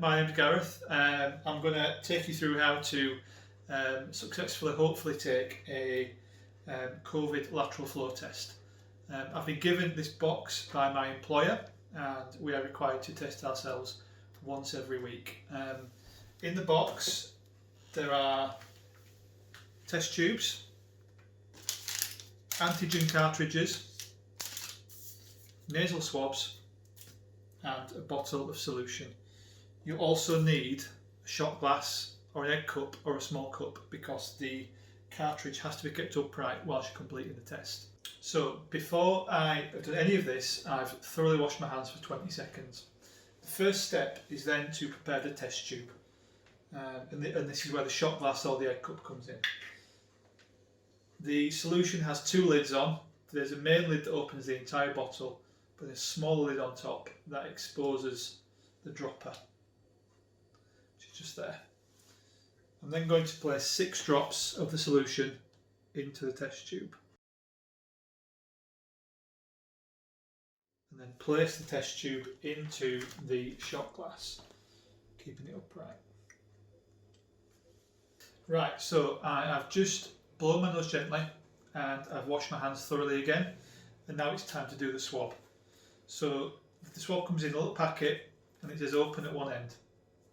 My name's Gareth. I'm going to take you through how to successfully, hopefully, take a COVID lateral flow test. I've been given this box by my employer and we are required to test ourselves once every week. In the box there are test tubes, antigen cartridges, nasal swabs and a bottle of solution. You also need a shot glass or an egg cup or a small cup because the cartridge has to be kept upright whilst you're completing the test. So before I have done any of this, I've thoroughly washed my hands for 20 seconds. The first step is then to prepare the test tube. And this is where the shot glass or the egg cup comes in. The solution has two lids on. There's a main lid that opens the entire bottle, but there's a small lid on top that exposes the dropper, which is just there. I'm then going to place 6 drops of the solution into the test tube. And then place the test tube into the shot glass, keeping it upright. Right, so I've just blown my nose gently and I've washed my hands thoroughly again, and now it's time to do the swab. So the swab comes in a little packet and it says open at one end,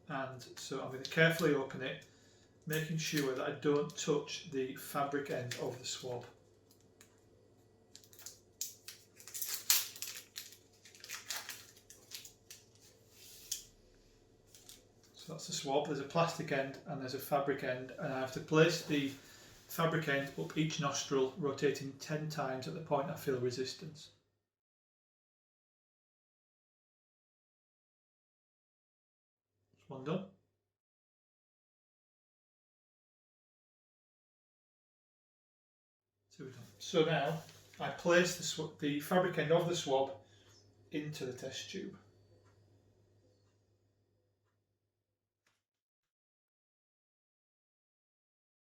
and so I'm going to carefully open it, making sure that I don't touch the fabric end of the swab. So that's the swab. There's a plastic end and there's a fabric end, and I have to place the fabric end up each nostril, rotating 10 times at the point I feel resistance. That's one done. Two done. So now I place the fabric end of the swab into the test tube.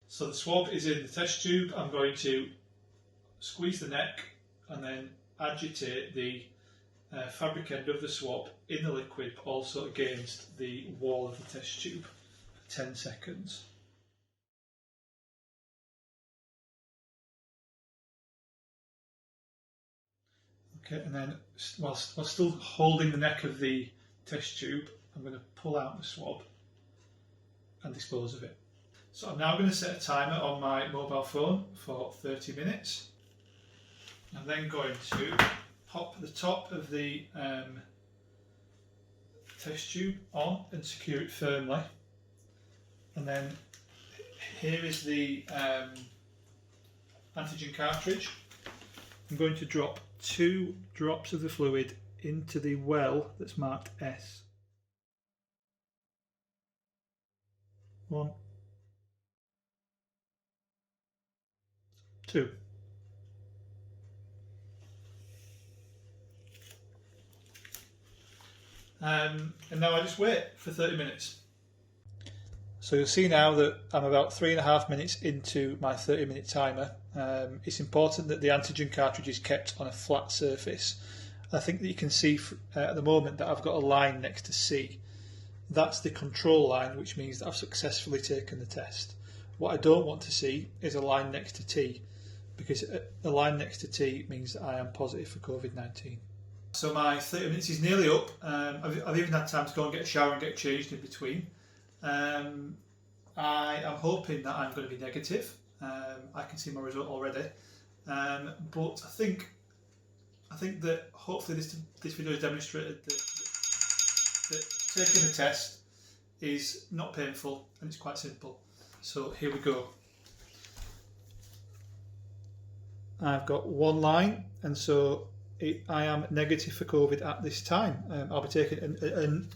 So the swab is in the test tube. I'm going to squeeze the neck and then agitate the fabric end of the swab in the liquid, but also against the wall of the test tube for 10 seconds. Okay, and then while still holding the neck of the test tube, I'm going to pull out the swab and dispose of it. So I'm now going to set a timer on my mobile phone for 30 minutes. I'm then going to pop the top of the test tube on and secure it firmly. And then here is the antigen cartridge. I'm going to drop 2 drops of the fluid into the well that's marked S. 1, 2. And now I just wait for 30 minutes. So you'll see now that I'm about 3.5 minutes into my 30-minute timer. It's important that the antigen cartridge is kept on a flat surface. I think that you can see at the moment that I've got a line next to C. That's the control line, which means that I've successfully taken the test. What I don't want to see is a line next to T, because a line next to T means that I am positive for COVID-19. So my 30 minutes is nearly up. I've even had time to go and get a shower and get changed in between. I am hoping that I'm going to be negative. I can see my result already, but I think that hopefully this video has demonstrated that taking the test is not painful and it's quite simple. So here we go. I've got one line, and so I am negative for COVID at this time. I'll be taking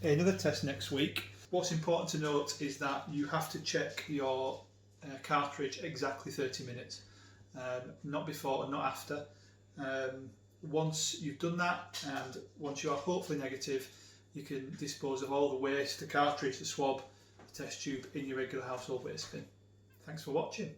another test next week. What's important to note is that you have to check your cartridge exactly 30 minutes, not before and not after. Once you've done that, and once you are hopefully negative, you can dispose of all the waste, the cartridge, the swab, the test tube in your regular household waste bin. Thanks for watching.